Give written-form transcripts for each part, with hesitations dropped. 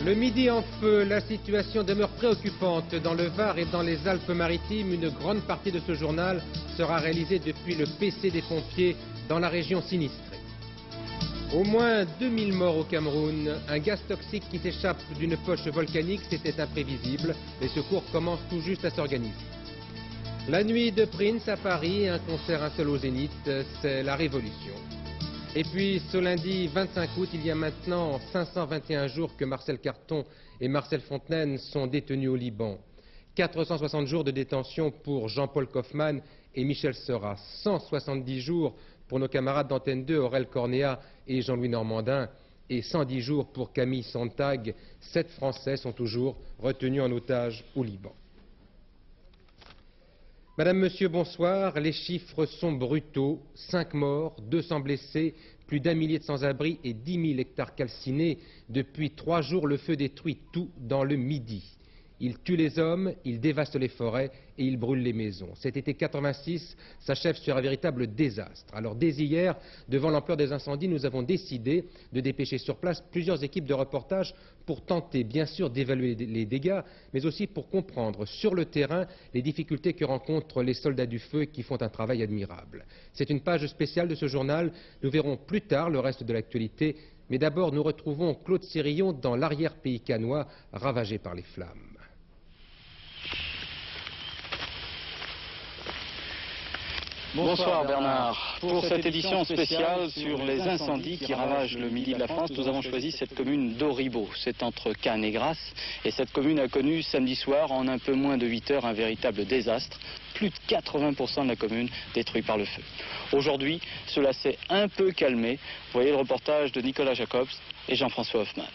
Le Midi en feu, la situation demeure préoccupante dans le Var et dans les Alpes-Maritimes. Une grande partie de ce journal sera réalisée depuis le PC des pompiers dans la région sinistrée. Au moins 2000 morts au Cameroun. Un gaz toxique qui s'échappe d'une poche volcanique, c'était imprévisible. Les secours commencent tout juste à s'organiser. La nuit de Prince à Paris, un concert un seul au Zénith, c'est la révolution. Et puis ce lundi 25 août, il y a maintenant 521 jours que Marcel Carton et Marcel Fontenaine sont détenus au Liban. 460 jours de détention pour Jean-Paul Kaufmann et Michel Seurat. 170 jours pour nos camarades d'Antenne 2, Aurel Cornéa et Jean-Louis Normandin. Et 110 jours pour Camille Sontag. 7 Français sont toujours retenus en otage au Liban. Madame, Monsieur, bonsoir. Les chiffres sont brutaux. 5 morts, 200 blessés, plus d'1 millier de sans-abri et 10 000 hectares calcinés. Depuis 3 jours, le feu détruit tout dans le Midi. Il tue les hommes, il dévaste les forêts et il brûle les maisons. Cet été 86 s'achève sur un véritable désastre. Alors dès hier, devant l'ampleur des incendies, nous avons décidé de dépêcher sur place plusieurs équipes de reportage pour tenter bien sûr d'évaluer les dégâts, mais aussi pour comprendre sur le terrain les difficultés que rencontrent les soldats du feu qui font un travail admirable. C'est une page spéciale de ce journal. Nous verrons plus tard le reste de l'actualité, mais d'abord nous retrouvons Claude Sirillon dans l'arrière-pays cannois ravagé par les flammes. Bonsoir Bernard. Pour cette édition spéciale sur les incendies qui ravagent le Midi de la France, nous avons choisi cette commune d'Auribeau. C'est entre Cannes et Grasse. Et cette commune a connu samedi soir, en un peu moins de 8 heures, un véritable désastre. Plus de 80% de la commune détruite par le feu. Aujourd'hui, cela s'est un peu calmé. Vous voyez le reportage de Nicolas Jacobs et Jean-François Hoffmann.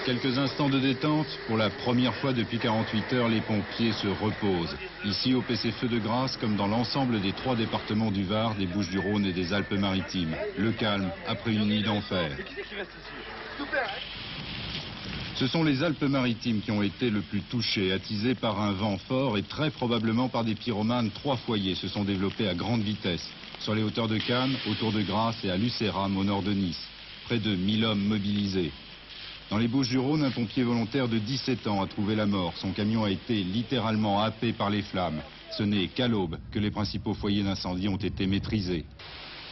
Quelques instants de détente. Pour la première fois depuis 48 heures, les pompiers se reposent. Ici, au PC Feu de Grasse, comme dans l'ensemble des 3 départements du Var, des Bouches-du-Rhône et des Alpes-Maritimes. Le calme après une nuit d'enfer. Ce sont les Alpes-Maritimes qui ont été le plus touchés, attisés par un vent fort et très probablement par des pyromanes. 3 foyers se sont développés à grande vitesse. Sur les hauteurs de Cannes, autour de Grasse et à Lucéram, au nord de Nice. Près de 1000 hommes mobilisés. Dans les Bouches-du-Rhône, un pompier volontaire de 17 ans a trouvé la mort. Son camion a été littéralement happé par les flammes. Ce n'est qu'à l'aube que les principaux foyers d'incendie ont été maîtrisés.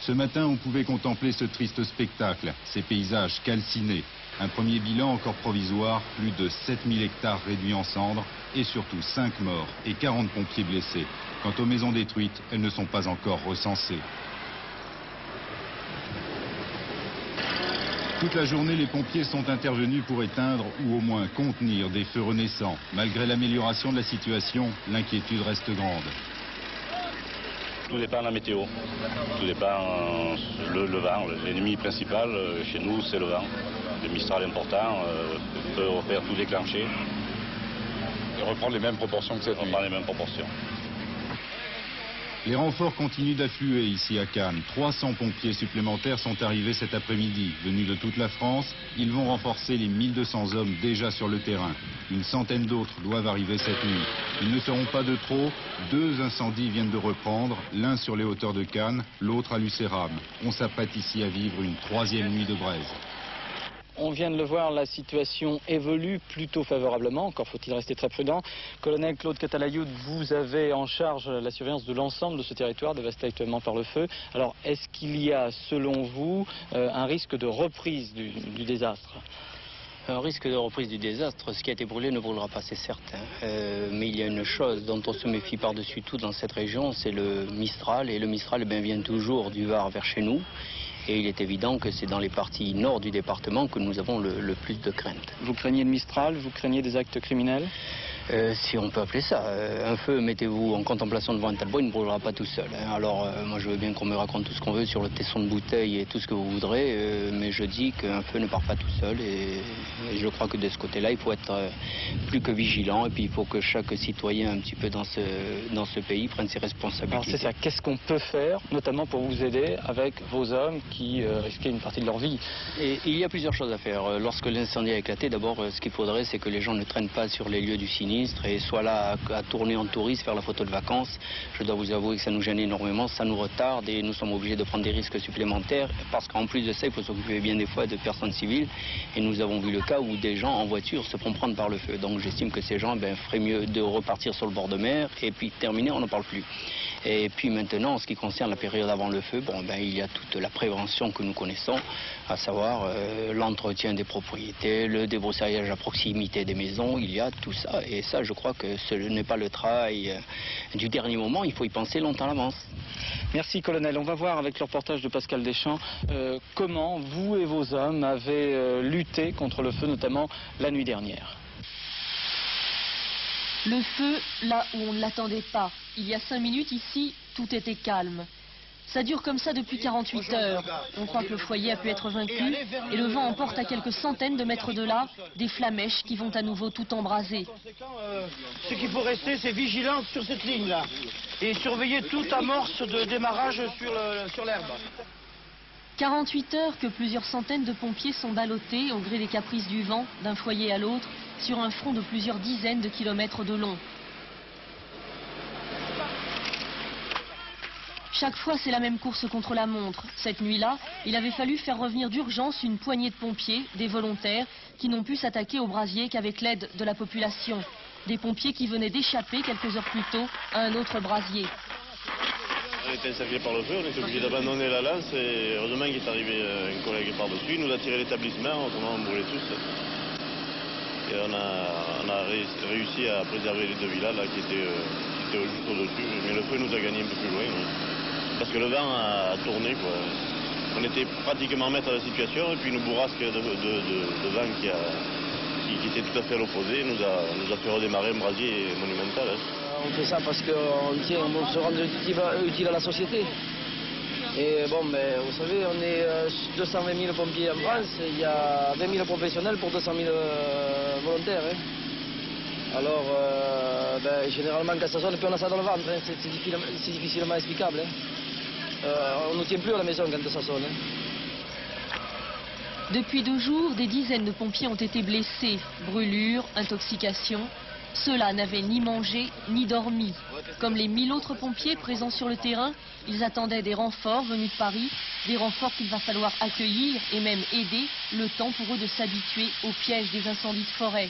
Ce matin, on pouvait contempler ce triste spectacle, ces paysages calcinés. Un premier bilan encore provisoire, plus de 7000 hectares réduits en cendres et surtout 5 morts et 40 pompiers blessés. Quant aux maisons détruites, elles ne sont pas encore recensées. Toute la journée, les pompiers sont intervenus pour éteindre ou au moins contenir des feux renaissants. Malgré l'amélioration de la situation, l'inquiétude reste grande. Tout dépend de la météo. Tout dépend le vent. L'ennemi principal chez nous, c'est le vent. Le Mistral important peut faire tout déclencher. Et reprendre les mêmes proportions que cette nuit. Reprendre les mêmes proportions. Les renforts continuent d'affluer ici à Cannes. 300 pompiers supplémentaires sont arrivés cet après-midi. Venus de toute la France, ils vont renforcer les 1200 hommes déjà sur le terrain. Une centaine d'autres doivent arriver cette nuit. Ils ne seront pas de trop. 2 incendies viennent de reprendre, l'un sur les hauteurs de Cannes, l'autre à Lucéram. On s'apprête ici à vivre une 3e nuit de braise. On vient de le voir, la situation évolue plutôt favorablement, encore faut-il rester très prudent. Colonel Claude Catalayoud, vous avez en charge la surveillance de l'ensemble de ce territoire dévasté actuellement par le feu. Alors, est-ce qu'il y a, selon vous, un risque de reprise du désastre ? Un risque de reprise du désastre, ce qui a été brûlé ne brûlera pas, c'est certain. Mais il y a une chose dont on se méfie par-dessus tout dans cette région, c'est le Mistral. Et le Mistral vient toujours du Var vers chez nous. Et il est évident que c'est dans les parties nord du département que nous avons le plus de crainte. Vous craignez le Mistral, vous craignez des actes criminels ? Si on peut appeler ça. Un feu, mettez-vous en contemplation devant un tel bois, il ne brûlera pas tout seul. Alors, moi je veux bien qu'on me raconte tout ce qu'on veut sur le tesson de bouteille et tout ce que vous voudrez, mais je dis qu'un feu ne part pas tout seul et je crois que de ce côté-là, il faut être plus que vigilant et puis il faut que chaque citoyen un petit peu dans ce pays prenne ses responsabilités. Alors c'est ça, qu'est-ce qu'on peut faire, notamment pour vous aider avec vos hommes qui risquaient une partie de leur vie ? Et il y a plusieurs choses à faire. Lorsque l'incendie a éclaté, d'abord, ce qu'il faudrait, c'est que les gens ne traînent pas sur les lieux du sinistre. sinistre et soit là à tourner en touriste, faire la photo de vacances. Je dois vous avouer que ça nous gêne énormément, ça nous retarde et nous sommes obligés de prendre des risques supplémentaires parce qu'en plus de ça, il faut s'occuper bien des fois de personnes civiles et nous avons vu le cas où des gens en voiture se font prendre par le feu. Donc j'estime que ces gens feraient mieux de repartir sur le bord de mer et puis terminer, on n'en parle plus. Et puis maintenant, en ce qui concerne la période avant le feu, il y a toute la prévention que nous connaissons, à savoir l'entretien des propriétés, le débroussaillage à proximité des maisons, il y a tout ça. Et ça, je crois que ce n'est pas le travail du dernier moment, il faut y penser longtemps à l'avance. Merci colonel. On va voir avec le reportage de Pascal Deschamps comment vous et vos hommes avez lutté contre le feu, notamment la nuit dernière. Le feu, là où on ne l'attendait pas. Il y a 5 minutes, ici, tout était calme. Ça dure comme ça depuis 48 heures. On croit que le foyer a pu être vaincu et le vent emporte à quelques centaines de mètres de là des flamèches qui vont à nouveau tout embraser. Ce qu'il faut rester, c'est vigilant sur cette ligne-là et surveiller toute amorce de démarrage sur l'herbe. 48 heures que plusieurs centaines de pompiers sont ballottés au gré des caprices du vent d'un foyer à l'autre sur un front de plusieurs dizaines de kilomètres de long. Chaque fois, c'est la même course contre la montre. Cette nuit-là, il avait fallu faire revenir d'urgence une poignée de pompiers, des volontaires, qui n'ont pu s'attaquer au brasier qu'avec l'aide de la population. Des pompiers qui venaient d'échapper quelques heures plus tôt à un autre brasier. On a été encerclés par le feu, on était obligé d'abandonner la lance et heureusement qu'il est arrivé un collègue par-dessus, il nous a tiré l'établissement, autrement on brûlait tous. Et on a réussi à préserver les deux villas là, qui étaient juste au-dessus, mais le feu nous a gagné un peu plus loin. Parce que le vent a tourné, quoi. On était pratiquement maître de la situation et puis une bourrasque de vent qui était tout à fait à l'opposé nous a fait redémarrer un brasier monumental. On fait ça parce qu'on se rend utile à la société. Et vous savez, on est 220 000 pompiers en France, il y a 20 000 professionnels pour 200 000 volontaires. Alors, généralement, quand ça sonne, puis on a ça dans le ventre, c'est difficilement explicable. On ne tient plus à la maison quand ça sonne. Depuis 2 jours, des dizaines de pompiers ont été blessés. Brûlures, intoxication. Ceux-là n'avaient ni mangé, ni dormi. Comme les 1000 autres pompiers présents sur le terrain, ils attendaient des renforts venus de Paris, des renforts qu'il va falloir accueillir et même aider, le temps pour eux de s'habituer au piège des incendies de forêt.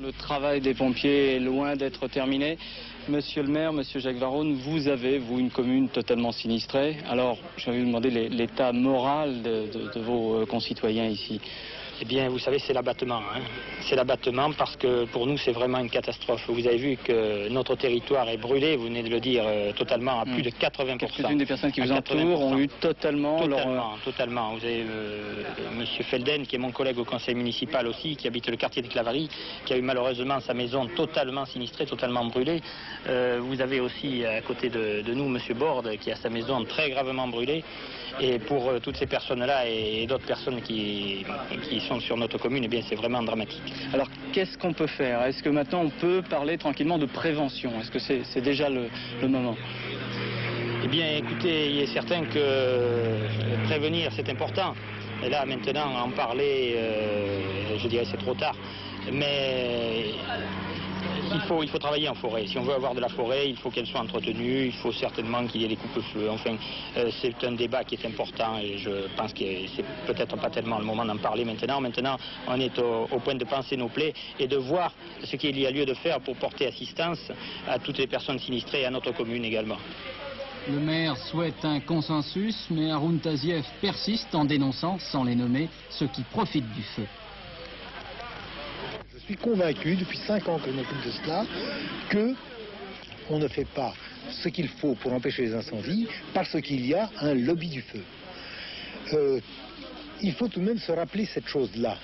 Le travail des pompiers est loin d'être terminé. Monsieur le maire, monsieur Jacques Varone, vous avez, vous, une commune totalement sinistrée. Alors, je vais vous demander l'état moral de vos concitoyens ici. Eh bien, vous savez, c'est l'abattement. C'est l'abattement parce que pour nous, c'est vraiment une catastrophe. Vous avez vu que notre territoire est brûlé, vous venez de le dire, totalement à plus de 80%. Quelques-unes des personnes qui vous entourent ont eu totalement... Totalement. Vous avez monsieur Felden, qui est mon collègue au conseil municipal aussi, qui habite le quartier de Clavarie, qui a eu malheureusement sa maison totalement sinistrée, totalement brûlée. Vous avez aussi à côté de nous monsieur Borde, qui a sa maison très gravement brûlée. Et pour toutes ces personnes-là et d'autres personnes qui sont sur notre commune, eh bien c'est vraiment dramatique. Alors qu'est-ce qu'on peut faire? Est-ce que maintenant on peut parler tranquillement de prévention? Est-ce que c'est déjà le moment? Eh bien écoutez, il est certain que prévenir c'est important. Et là maintenant en parler, je dirais c'est trop tard. Mais il faut travailler en forêt. Si on veut avoir de la forêt, il faut qu'elle soit entretenue, il faut certainement qu'il y ait des coupes-feux. Enfin, c'est un débat qui est important et je pense que c'est peut-être pas tellement le moment d'en parler maintenant. Maintenant, on est au point de penser nos plaies et de voir ce qu'il y a lieu de faire pour porter assistance à toutes les personnes sinistrées et à notre commune également. Le maire souhaite un consensus, mais Haroun Taziev persiste en dénonçant, sans les nommer, ceux qui profitent du feu. Je suis convaincu, depuis 5 ans que je m'occupe de cela, qu'on ne fait pas ce qu'il faut pour empêcher les incendies parce qu'il y a un lobby du feu. Il faut tout de même se rappeler cette chose-là.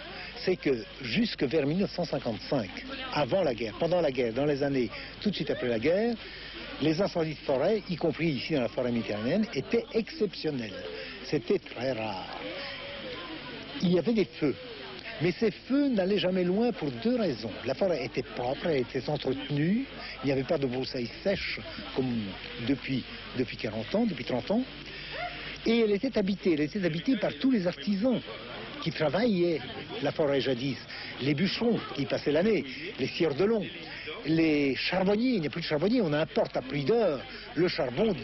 C'est que jusque vers 1955, avant la guerre, pendant la guerre, dans les années tout de suite après la guerre, les incendies de forêt, y compris ici dans la forêt méditerranéenne, étaient exceptionnels. C'était très rare. Il y avait des feux. Mais ces feux n'allaient jamais loin pour 2 raisons. La forêt était propre, elle était entretenue, il n'y avait pas de broussailles sèches comme depuis 40 ans, depuis 30 ans. Et elle était habitée par tous les artisans qui travaillaient la forêt jadis, les bûcherons qui passaient l'année, les scieurs de long, les charbonniers, il n'y a plus de charbonniers, on importe à prix d'or le charbon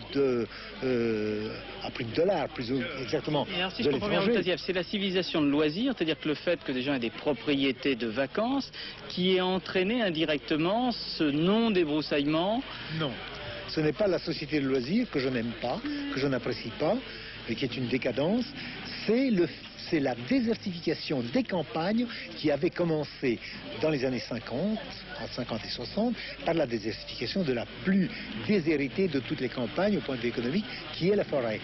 à prix de dollars, plus exactement. Et alors, si de je comprends bien, l'étranger. Taziev, c'est la civilisation de loisirs, c'est-à-dire que le fait que des gens aient des propriétés de vacances qui ait entraîné indirectement ce non-débroussaillement. Non, ce n'est pas la société de loisirs que je n'aime pas, que je n'apprécie pas, mais qui est une décadence, c'est la désertification des campagnes qui avait commencé dans les années 50, entre 50 et 60, par la désertification de la plus déshéritée de toutes les campagnes au point de vue économique, qui est la forêt.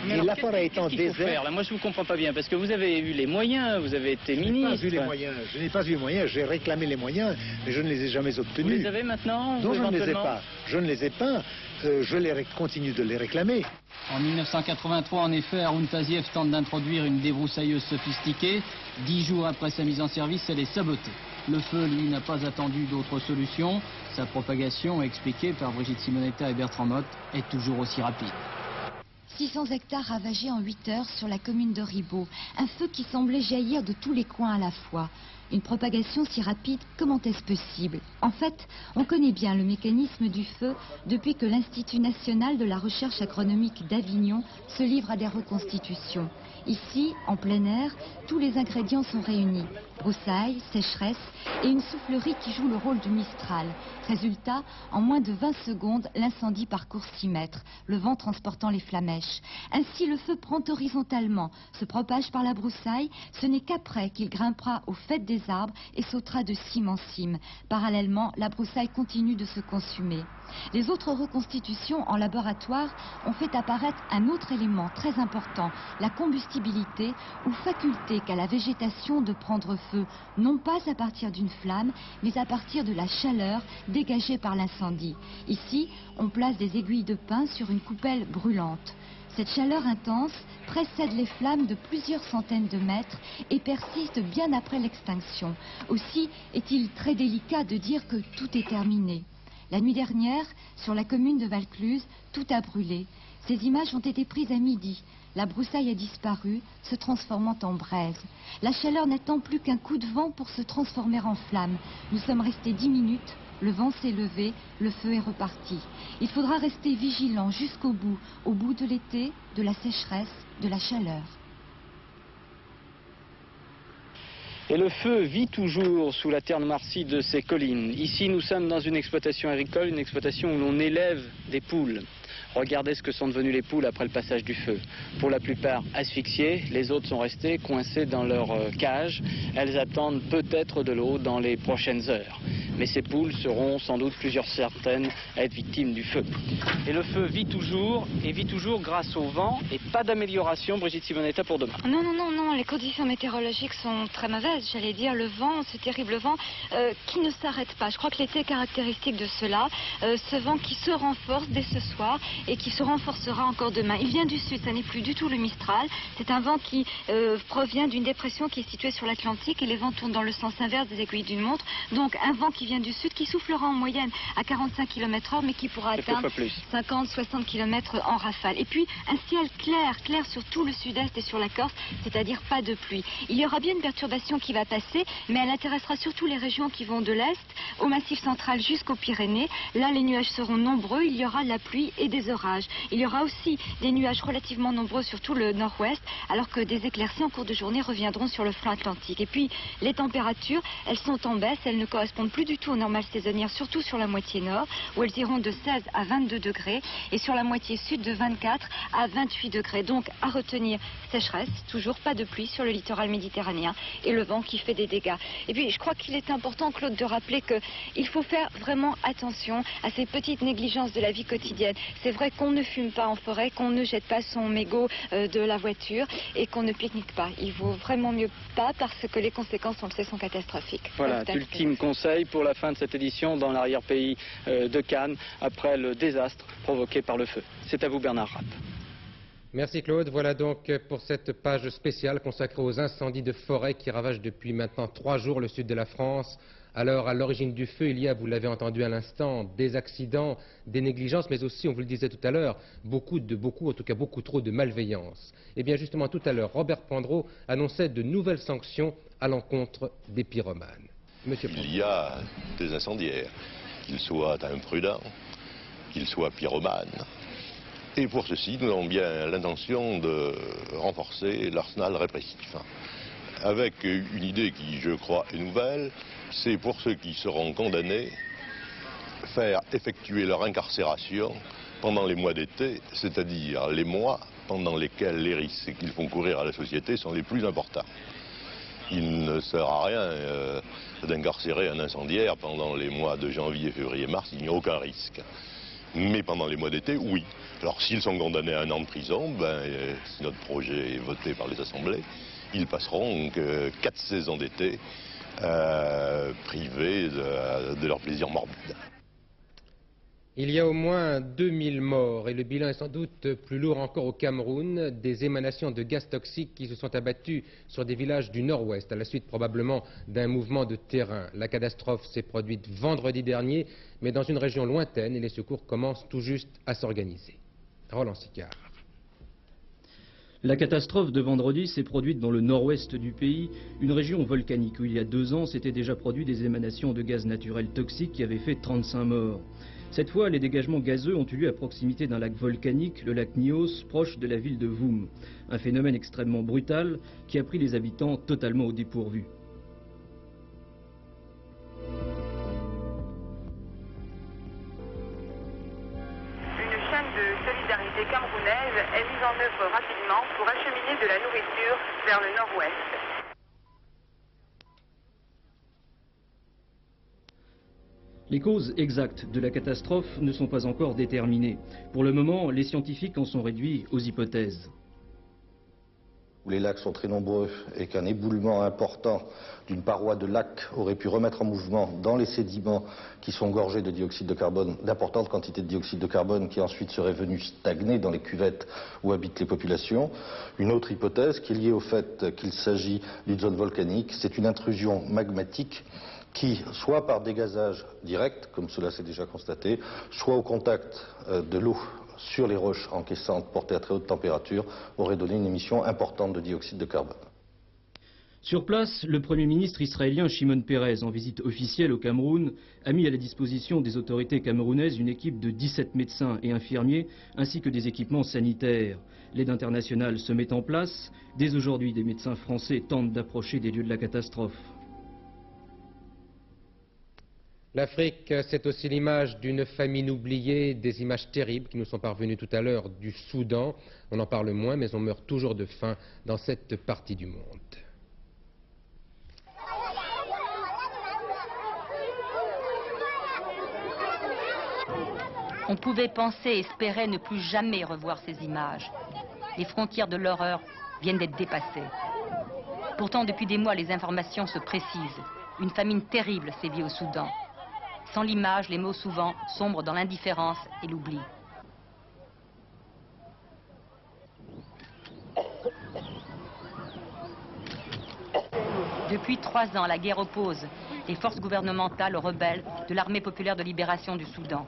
Mais et alors, la forêt étant qu'est-ce qu'il faut faire, déserte... là, moi je vous comprends pas bien, parce que vous avez eu les moyens, vous avez été ministre. Je n'ai pas eu les moyens, j'ai réclamé les moyens, mais je ne les ai jamais obtenus. Vous les avez maintenant? Non, je ne les ai éventuellement pas. Je ne les ai pas. Je continue de les réclamer. En 1983, en effet, Haroun Taziev tente d'introduire une débroussailleuse sophistiquée. 10 jours après sa mise en service, elle est sabotée. Le feu, lui, n'a pas attendu d'autres solutions. Sa propagation, expliquée par Brigitte Simonetta et Bertrand Motte, est toujours aussi rapide. 600 hectares ravagés en 8 heures sur la commune de Ribot. Un feu qui semblait jaillir de tous les coins à la fois. Une propagation si rapide, comment est-ce possible? En fait, on connaît bien le mécanisme du feu depuis que l'Institut national de la recherche agronomique d'Avignon se livre à des reconstitutions. Ici, en plein air, tous les ingrédients sont réunis. Broussailles, sécheresse et une soufflerie qui joue le rôle du Mistral. Résultat, en moins de 20 secondes, l'incendie parcourt 6 mètres, le vent transportant les flamèches. Ainsi, le feu prend horizontalement, se propage par la broussaille. Ce n'est qu'après qu'il grimpera au faîte des arbres et sautera de cime en cime. Parallèlement, la broussaille continue de se consumer. Les autres reconstitutions en laboratoire ont fait apparaître un autre élément très important, la combustibilité ou faculté qu'a la végétation de prendre feu, non pas à partir d'une flamme, mais à partir de la chaleur dégagée par l'incendie. Ici, on place des aiguilles de pin sur une coupelle brûlante. Cette chaleur intense précède les flammes de plusieurs centaines de mètres et persiste bien après l'extinction. Aussi est-il très délicat de dire que tout est terminé. La nuit dernière, sur la commune de Valcluse, tout a brûlé. Ces images ont été prises à midi. La broussaille a disparu, se transformant en braise. La chaleur n'attend plus qu'un coup de vent pour se transformer en flamme. Nous sommes restés 10 minutes, le vent s'est levé, le feu est reparti. Il faudra rester vigilant jusqu'au bout, au bout de l'été, de la sécheresse, de la chaleur. Et le feu vit toujours sous la terre noircie de ces collines. Ici, nous sommes dans une exploitation agricole, une exploitation où l'on élève des poules. Regardez ce que sont devenues les poules après le passage du feu. Pour la plupart asphyxiées, les autres sont restées coincées dans leur cage. Elles attendent peut-être de l'eau dans les prochaines heures. Mais ces poules seront sans doute plusieurs certaines à être victimes du feu. Et le feu vit toujours, et vit toujours grâce au vent, et pas d'amélioration, Brigitte Simonetta, pour demain. Non, non, non, non, les conditions météorologiques sont très mauvaises, j'allais dire, le vent, ce terrible vent qui ne s'arrête pas. Je crois que l'été est caractéristique de cela, ce vent qui se renforce dès ce soir et qui se renforcera encore demain. Il vient du sud, ça n'est plus du tout le Mistral, c'est un vent qui provient d'une dépression qui est située sur l'Atlantique et les vents tournent dans le sens inverse des aiguilles d'une montre, donc un vent qui vient du sud, qui soufflera en moyenne à 45 km/h, mais qui pourra atteindre 50-60 km en rafale. Et puis, un ciel clair sur tout le sud-est et sur la Corse, c'est-à-dire pas de pluie. Il y aura bien une perturbation qui va passer, mais elle intéressera surtout les régions qui vont de l'Est au Massif central jusqu'aux Pyrénées. Là, les nuages seront nombreux, il y aura de la pluie et des orages. Il y aura aussi des nuages relativement nombreux sur tout le nord-ouest, alors que des éclaircies en cours de journée reviendront sur le flanc atlantique. Et puis, les températures, elles sont en baisse, elles ne correspondent plus du tout aux normales saisonnières, surtout sur la moitié nord, où elles iront de 16 à 22 degrés, et sur la moitié sud de 24 à 28 degrés. Donc, à retenir, sécheresse, toujours pas de pluie sur le littoral méditerranéen, et le vent qui fait des dégâts. Et puis, je crois qu'il est important, Claude, de rappeler qu'il faut faire vraiment attention à ces petites négligences de la vie quotidienne. C'est vrai qu'on ne fume pas en forêt, qu'on ne jette pas son mégot de la voiture, et qu'on ne pique-nique pas. Il vaut vraiment mieux pas, parce que les conséquences, on le sait, sont catastrophiques. Voilà, ultime conseil pour la fin de cette édition dans l'arrière-pays de Cannes, après le désastre provoqué par le feu. C'est à vous, Bernard Rapp. Merci Claude. Voilà donc pour cette page spéciale consacrée aux incendies de forêt qui ravagent depuis maintenant 3 jours le sud de la France, Alors, à l'origine du feu, il y a, vous l'avez entendu à l'instant, des accidents, des négligences, mais aussi, on vous le disait tout à l'heure, beaucoup, en tout cas beaucoup trop de malveillance. Et bien justement, tout à l'heure, Robert Pandreau annonçait de nouvelles sanctions à l'encontre des pyromanes. Monsieur Pandreau. Il y a des incendiaires, qu'ils soient imprudents, qu'ils soient pyromanes. Et pour ceci, nous avons bien l'intention de renforcer l'arsenal répressif. Avec une idée qui, je crois, est nouvelle, c'est pour ceux qui seront condamnés, faire effectuer leur incarcération pendant les mois d'été, c'est-à-dire les mois pendant lesquels les risques qu'ils font courir à la société sont les plus importants. Il ne sert à rien d'incarcérer un incendiaire pendant les mois de janvier, février, mars, il n'y a aucun risque. Mais pendant les mois d'été, oui. Alors s'ils sont condamnés à 1 an de prison, si notre projet est voté par les assemblées, ils passeront 4 saisons d'été privés de leur plaisir morbide. Il y a au moins 2000 morts et le bilan est sans doute plus lourd encore au Cameroun, des émanations de gaz toxiques qui se sont abattues sur des villages du nord-ouest à la suite probablement d'un mouvement de terrain. La catastrophe s'est produite vendredi dernier, mais dans une région lointaine et les secours commencent tout juste à s'organiser. Roland Sicard. La catastrophe de vendredi s'est produite dans le nord-ouest du pays, une région volcanique où il y a 2 ans s'étaient déjà produit des émanations de gaz naturel toxiques qui avaient fait 35 morts. Cette fois, les dégagements gazeux ont eu lieu à proximité d'un lac volcanique, le lac Nyos, proche de la ville de Voum. Un phénomène extrêmement brutal qui a pris les habitants totalement au dépourvu. Une chaîne de solidarité camerounaise est mise en œuvre rapidement pour acheminer de la nourriture vers le nord-ouest. Les causes exactes de la catastrophe ne sont pas encore déterminées. Pour le moment, les scientifiques en sont réduits aux hypothèses. Où les lacs sont très nombreux et qu'un éboulement important d'une paroi de lac aurait pu remettre en mouvement dans les sédiments qui sont gorgés de dioxyde de carbone, d'importantes quantités de dioxyde de carbone qui ensuite seraient venues stagner dans les cuvettes où habitent les populations. Une autre hypothèse qui est liée au fait qu'il s'agit d'une zone volcanique, c'est une intrusion magmatique qui, soit par dégazage direct, comme cela s'est déjà constaté, soit au contact de l'eau sur les roches encaissantes portées à très haute température, aurait donné une émission importante de dioxyde de carbone. Sur place, le Premier ministre israélien Shimon Peres, en visite officielle au Cameroun, a mis à la disposition des autorités camerounaises une équipe de 17 médecins et infirmiers, ainsi que des équipements sanitaires. L'aide internationale se met en place. Dès aujourd'hui, des médecins français tentent d'approcher des lieux de la catastrophe. L'Afrique, c'est aussi l'image d'une famine oubliée, des images terribles qui nous sont parvenues tout à l'heure du Soudan. On en parle moins, mais on meurt toujours de faim dans cette partie du monde. On pouvait penser, espérer ne plus jamais revoir ces images. Les frontières de l'horreur viennent d'être dépassées. Pourtant, depuis des mois, les informations se précisent. Une famine terrible sévit au Soudan. Sans l'image, les mots souvent sombrent dans l'indifférence et l'oubli. Depuis 3 ans, la guerre oppose les forces gouvernementales aux rebelles de l'armée populaire de libération du Soudan.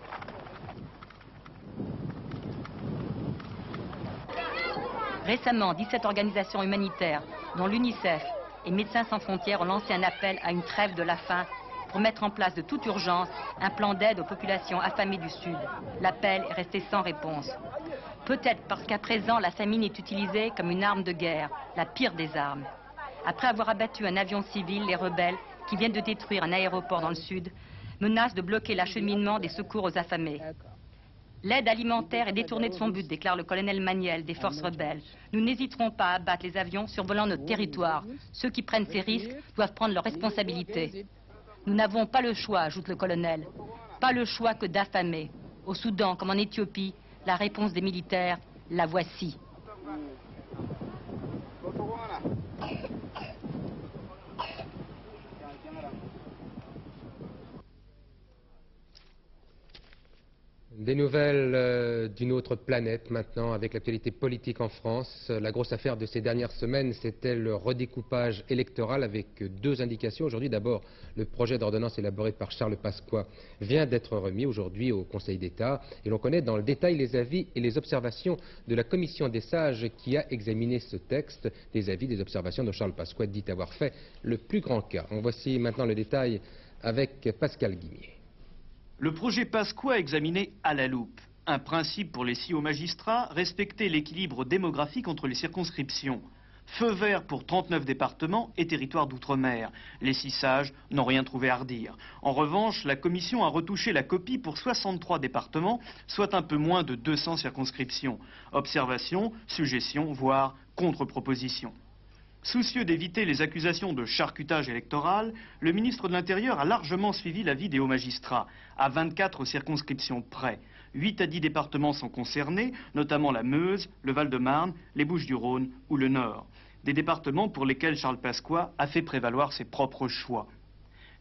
Récemment, 17 organisations humanitaires, dont l'UNICEF et Médecins sans frontières, ont lancé un appel à une trêve de la faim pour mettre en place de toute urgence un plan d'aide aux populations affamées du Sud. L'appel est resté sans réponse. Peut-être parce qu'à présent, la famine est utilisée comme une arme de guerre, la pire des armes. Après avoir abattu un avion civil, les rebelles, qui viennent de détruire un aéroport dans le Sud, menacent de bloquer l'acheminement des secours aux affamés. L'aide alimentaire est détournée de son but, déclare le colonel Maniel des forces rebelles. Nous n'hésiterons pas à abattre les avions survolant notre territoire. Ceux qui prennent ces risques doivent prendre leurs responsabilités. Nous n'avons pas le choix, ajoute le colonel. Pas le choix que d'affamer. Au Soudan, comme en Éthiopie, la réponse des militaires, la voici. Des nouvelles d'une autre planète maintenant, avec l'actualité politique en France. La grosse affaire de ces dernières semaines, c'était le redécoupage électoral avec deux indications. Aujourd'hui, d'abord, le projet d'ordonnance élaboré par Charles Pasqua vient d'être remis aujourd'hui au Conseil d'État. Et l'on connaît dans le détail les avis et les observations de la commission des sages qui a examiné ce texte. Des avis, des observations dont Charles Pasqua dit avoir fait le plus grand cas. En voici maintenant le détail avec Pascal Guimier. Le projet Pasqua examiné à la loupe. Un principe pour les 6 hauts magistrats, respecter l'équilibre démographique entre les circonscriptions. Feu vert pour 39 départements et territoires d'outre-mer. Les 6 sages n'ont rien trouvé à redire. En revanche, la commission a retouché la copie pour 63 départements, soit un peu moins de 200 circonscriptions. Observations, suggestions, voire contre-propositions. Soucieux d'éviter les accusations de charcutage électoral, le ministre de l'Intérieur a largement suivi l'avis des hauts magistrats, à 24 circonscriptions près. 8 à 10 départements sont concernés, notamment la Meuse, le Val-de-Marne, les Bouches-du-Rhône ou le Nord. Des départements pour lesquels Charles Pasqua a fait prévaloir ses propres choix.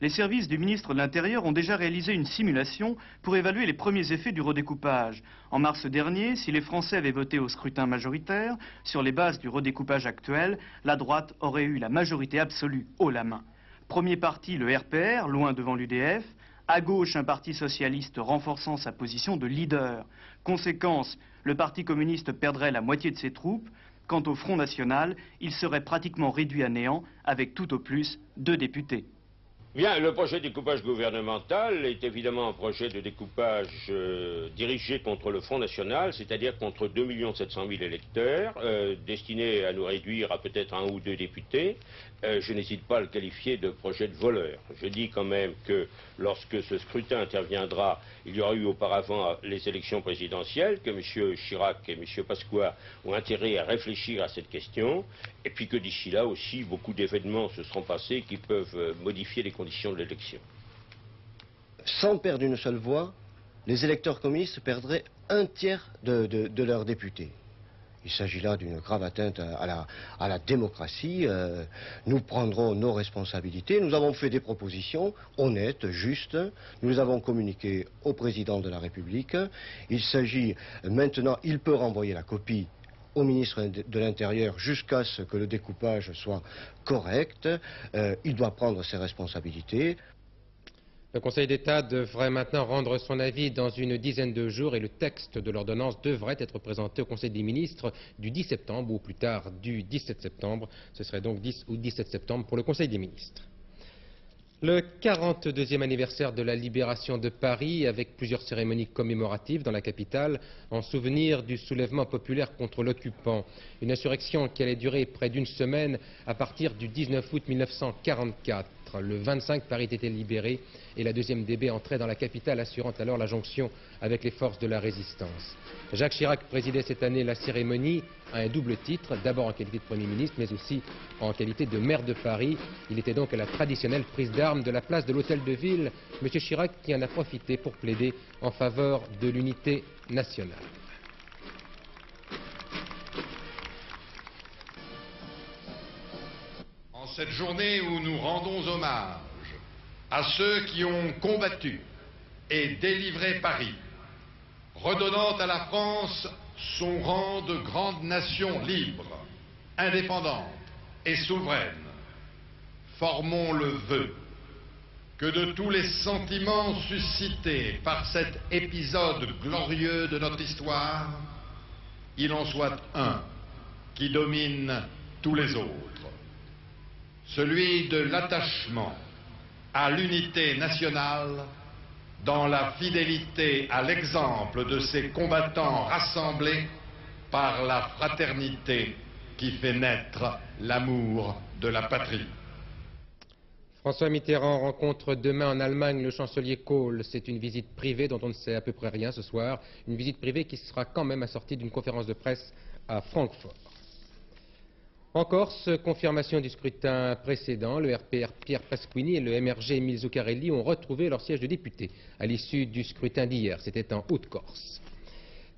Les services du ministre de l'Intérieur ont déjà réalisé une simulation pour évaluer les premiers effets du redécoupage. En mars dernier, si les Français avaient voté au scrutin majoritaire, sur les bases du redécoupage actuel, la droite aurait eu la majorité absolue haut la main. Premier parti, le RPR, loin devant l'UDF. À gauche, un parti socialiste renforçant sa position de leader. Conséquence, le Parti communiste perdrait la moitié de ses troupes. Quant au Front National, il serait pratiquement réduit à néant, avec tout au plus 2 députés. Bien, le projet de découpage gouvernemental est évidemment un projet de découpage dirigé contre le Front National, c'est-à-dire contre 2 700 000 électeurs, destiné à nous réduire à peut-être 1 ou 2 députés. Je n'hésite pas à le qualifier de projet de voleur. Je dis quand même que lorsque ce scrutin interviendra, il y aura eu auparavant les élections présidentielles, que M. Chirac et M. Pasqua ont intérêt à réfléchir à cette question, et puis que d'ici là aussi, beaucoup d'événements se seront passés qui peuvent modifier les conditions de l'élection. Sans perdre une seule voix, les électeurs communistes perdraient 1/3 de leurs députés. Il s'agit là d'une grave atteinte à la démocratie. Nous prendrons nos responsabilités. Nous avons fait des propositions honnêtes, justes. Nous les avons communiquées au président de la République. Il s'agit maintenant, il peut renvoyer la copie au ministre de l'Intérieur jusqu'à ce que le découpage soit correct. Il doit prendre ses responsabilités. Le Conseil d'État devrait maintenant rendre son avis dans une dizaine de jours et le texte de l'ordonnance devrait être présenté au Conseil des ministres du 10 septembre ou plus tard du 17 septembre. Ce serait donc 10 ou 17 septembre pour le Conseil des ministres. Le 42e anniversaire de la libération de Paris avec plusieurs cérémonies commémoratives dans la capitale en souvenir du soulèvement populaire contre l'occupant. Une insurrection qui allait durer près d'une semaine à partir du 19 août 1944. Le 25, Paris était libéré et la 2e DB entrait dans la capitale, assurant alors la jonction avec les forces de la résistance. Jacques Chirac présidait cette année la cérémonie à un double titre, d'abord en qualité de Premier ministre, mais aussi en qualité de maire de Paris. Il était donc à la traditionnelle prise d'armes de la place de l'Hôtel de Ville. M. Chirac qui en a profité pour plaider en faveur de l'unité nationale. En cette journée où nous rendons hommage à ceux qui ont combattu et délivré Paris, redonnant à la France son rang de grande nation libre, indépendante et souveraine, formons le vœu que de tous les sentiments suscités par cet épisode glorieux de notre histoire, il en soit un qui domine tous les autres. Celui de l'attachement à l'unité nationale dans la fidélité à l'exemple de ces combattants rassemblés par la fraternité qui fait naître l'amour de la patrie. François Mitterrand rencontre demain en Allemagne le chancelier Kohl. C'est une visite privée dont on ne sait à peu près rien ce soir. Une visite privée qui sera quand même assortie d'une conférence de presse à Francfort. En Corse, confirmation du scrutin précédent, le RPR Pierre Pasquini et le MRG Émile Zuccarelli ont retrouvé leur siège de député à l'issue du scrutin d'hier. C'était en Haute-Corse.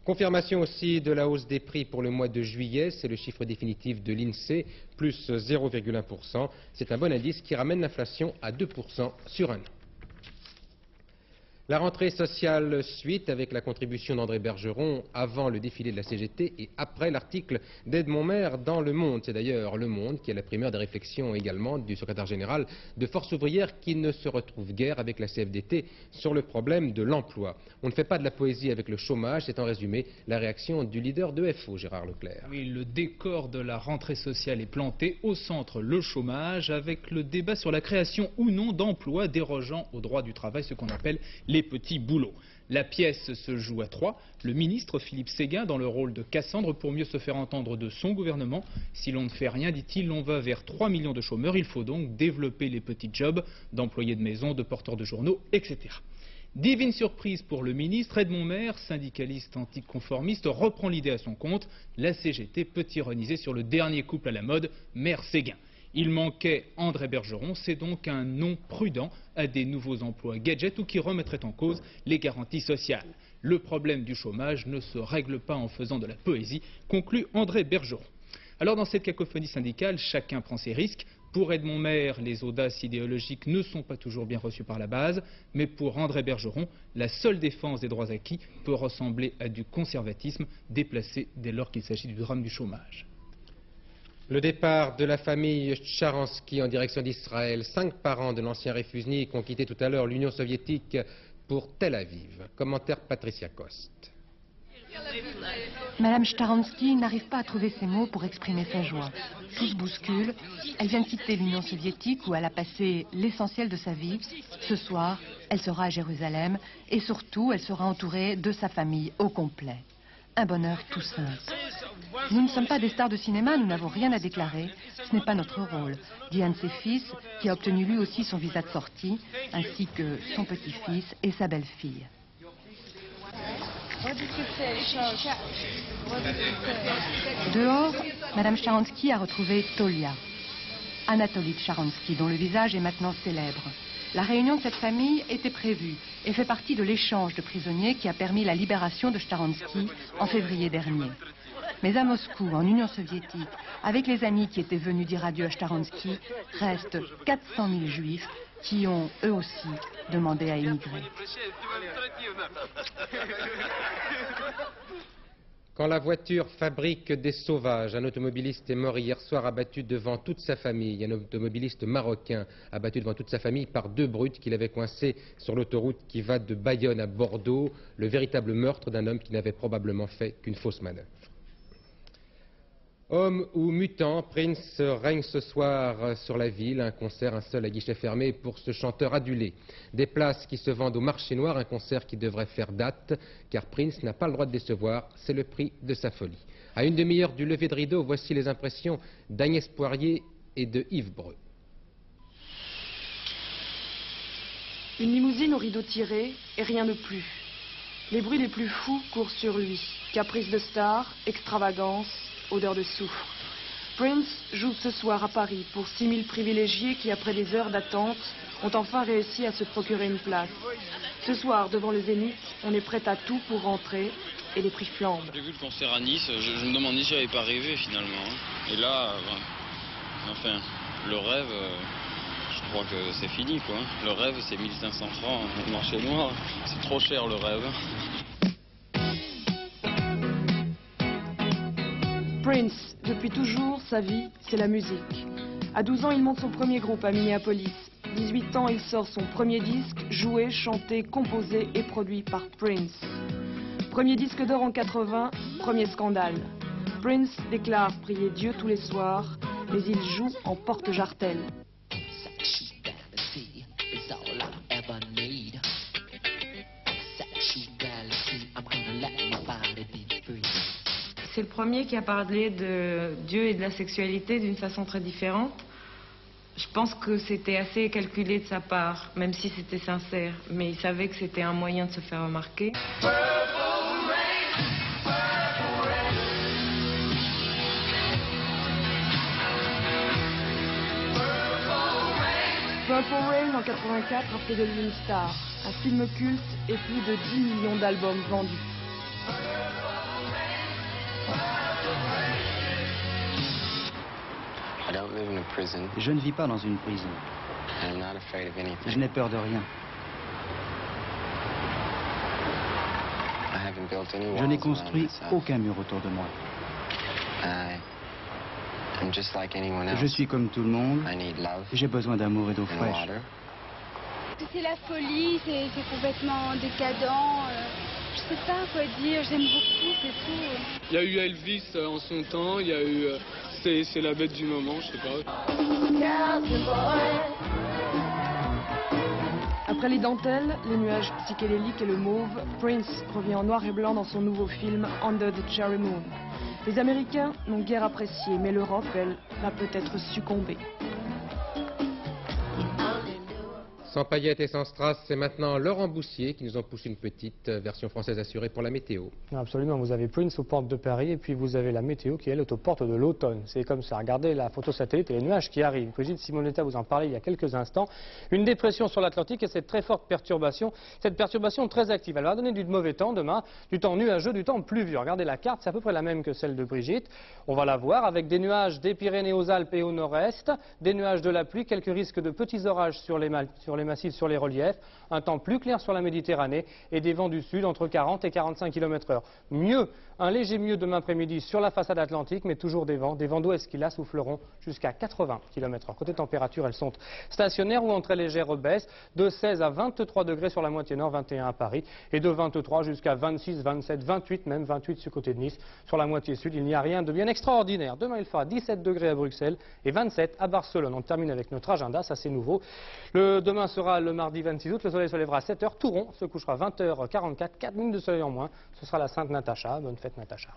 Confirmation aussi de la hausse des prix pour le mois de juillet, c'est le chiffre définitif de l'INSEE, plus 0,1%. C'est un bon indice qui ramène l'inflation à 2% sur un an. La rentrée sociale suite avec la contribution d'André Bergeron avant le défilé de la CGT et après l'article d'Edmond Maire dans Le Monde. C'est d'ailleurs Le Monde qui a la primeur des réflexions également du secrétaire général de Force ouvrière qui ne se retrouve guère avec la CFDT sur le problème de l'emploi. On ne fait pas de la poésie avec le chômage, c'est en résumé la réaction du leader de FO, Gérard Leclerc. Oui, le décor de la rentrée sociale est planté, au centre le chômage avec le débat sur la création ou non d'emplois dérogeant au droit du travail, ce qu'on appelle les petits boulots. La pièce se joue à 3. Le ministre Philippe Séguin dans le rôle de Cassandre pour mieux se faire entendre de son gouvernement. Si l'on ne fait rien, dit-il, on va vers 3 millions de chômeurs. Il faut donc développer les petits jobs d'employés de maison, de porteurs de journaux, etc. Divine surprise pour le ministre, Edmond Maire, syndicaliste anticonformiste, reprend l'idée à son compte. La CGT peut ironiser sur le dernier couple à la mode, Maire-Séguin. Il manquait André Bergeron, c'est donc un non prudent à des nouveaux emplois gadgets ou qui remettraient en cause les garanties sociales. Le problème du chômage ne se règle pas en faisant de la poésie, conclut André Bergeron. Alors dans cette cacophonie syndicale, chacun prend ses risques. Pour Edmond Maire, les audaces idéologiques ne sont pas toujours bien reçues par la base, mais pour André Bergeron, la seule défense des droits acquis peut ressembler à du conservatisme déplacé dès lors qu'il s'agit du drame du chômage. Le départ de la famille Sharansky en direction d'Israël. 5 parents de l'ancien réfusnik ont quitté tout à l'heure l'Union soviétique pour Tel Aviv. Commentaire Patricia Coste. Madame Sharansky n'arrive pas à trouver ses mots pour exprimer sa joie. Tout se bouscule. Elle vient de quitter l'Union soviétique où elle a passé l'essentiel de sa vie. Ce soir, elle sera à Jérusalem et surtout, elle sera entourée de sa famille au complet. Un bonheur tout simple. Nous ne sommes pas des stars de cinéma, nous n'avons rien à déclarer. Ce n'est pas notre rôle, dit un de ses fils, qui a obtenu lui aussi son visa de sortie, ainsi que son petit-fils et sa belle-fille. Dehors, Madame Sharansky a retrouvé Tolia, Anatoly Sharansky, dont le visage est maintenant célèbre. La réunion de cette famille était prévue et fait partie de l'échange de prisonniers qui a permis la libération de Sharansky en février dernier. Mais à Moscou, en Union soviétique, avec les amis qui étaient venus dire adieu à Sharansky, restent 400 000 juifs qui ont, eux aussi, demandé à émigrer. Quand la voiture fabrique des sauvages, un automobiliste est mort hier soir abattu devant toute sa famille. Un automobiliste marocain abattu devant toute sa famille par 2 brutes qu'il avait coincés sur l'autoroute qui va de Bayonne à Bordeaux. Le véritable meurtre d'un homme qui n'avait probablement fait qu'une fausse manœuvre. Homme ou mutant, Prince règne ce soir sur la ville. Un concert, un seul à guichet fermé pour ce chanteur adulé. Des places qui se vendent au marché noir, un concert qui devrait faire date, car Prince n'a pas le droit de décevoir, c'est le prix de sa folie. À une demi-heure du lever de rideau, voici les impressions d'Agnès Poirier et de Yves Breu. Une limousine au rideau tiré et rien de plus. Les bruits les plus fous courent sur lui. Caprice de star, extravagance, odeur de soufre. Prince joue ce soir à Paris pour 6 000 privilégiés qui, après des heures d'attente, ont enfin réussi à se procurer une place. Ce soir, devant le Zénith, on est prêt à tout pour rentrer et les prix flambent. J'ai vu le concert à Nice, je me demandais si j'avais pas rêvé finalement. Et là, enfin, le rêve, je crois que c'est fini quoi. Le rêve, c'est 1500 francs au marché noir. C'est trop cher le rêve. Prince, depuis toujours, sa vie, c'est la musique. À 12 ans, il monte son premier groupe à Minneapolis. 18 ans, il sort son premier disque, joué, chanté, composé et produit par Prince. Premier disque d'or en 80, premier scandale. Prince déclare prier Dieu tous les soirs, mais il joue en porte-jartel. C'est le premier qui a parlé de Dieu et de la sexualité d'une façon très différente. Je pense que c'était assez calculé de sa part, même si c'était sincère. Mais il savait que c'était un moyen de se faire remarquer. Purple Rain en 84 a fait de lui une star, un film culte et plus de 10 millions d'albums vendus. Je ne vis pas dans une prison. Je n'ai peur de rien. Je n'ai construit aucun mur autour de moi. Je suis comme tout le monde. J'ai besoin d'amour et d'eau fraîche. C'est la folie, c'est complètement décadent. Je sais pas quoi dire, j'aime beaucoup, c'est tout. Il y a eu Elvis en son temps, il y a eu c'est la bête du moment, je sais pas. Après les dentelles, les nuages psychédéliques et le mauve, Prince revient en noir et blanc dans son nouveau film Under the Cherry Moon. Les Américains n'ont guère apprécié, mais l'Europe, elle, va peut-être succomber. Sans paillettes et sans strass, c'est maintenant Laurent Boussier qui nous en pousse une petite version française assurée pour la météo. Absolument, vous avez Prince aux portes de Paris et puis vous avez la météo qui elle est aux portes de l'automne. C'est comme ça, regardez la photo satellite et les nuages qui arrivent. Brigitte Simonetta vous en parlait il y a quelques instants. Une dépression sur l'Atlantique et cette très forte perturbation, cette perturbation très active. Elle va donner du mauvais temps demain, du temps nuageux, du temps pluvieux. Regardez la carte, c'est à peu près la même que celle de Brigitte. On va la voir avec des nuages des Pyrénées aux Alpes et au nord-est, des nuages de la pluie, quelques risques de petits orages sur les massifs, sur les reliefs, un temps plus clair sur la Méditerranée et des vents du sud entre 40 et 45 km/h. Mieux, un léger mieux demain après-midi sur la façade atlantique, mais toujours des vents d'ouest qui là souffleront jusqu'à 80 km/h. Côté température, elles sont stationnaires ou en très légère baisse, de 16 à 23 degrés sur la moitié nord, 21 à Paris, et de 23 jusqu'à 26, 27, 28, même 28 sur côté de Nice. Sur la moitié sud, il n'y a rien de bien extraordinaire. Demain, il fera 17 degrés à Bruxelles et 27 à Barcelone. On termine avec notre agenda, ça c'est nouveau. Demain sera le mardi 26 août, le soleil se lèvera à 7h, tout rond, se couchera 20h44, 4 minutes de soleil en moins. Ce sera la Sainte Natacha. Bonne fête Natacha.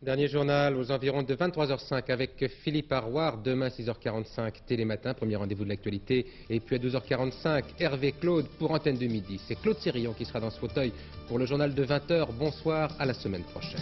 Dernier journal aux environs de 23h05 avec Philippe Arroir. Demain 6h45 Télématin, premier rendez-vous de l'actualité. Et puis à 12h45 Hervé Claude pour Antenne de Midi. C'est Claude Sérillon qui sera dans ce fauteuil pour le journal de 20h. Bonsoir, à la semaine prochaine.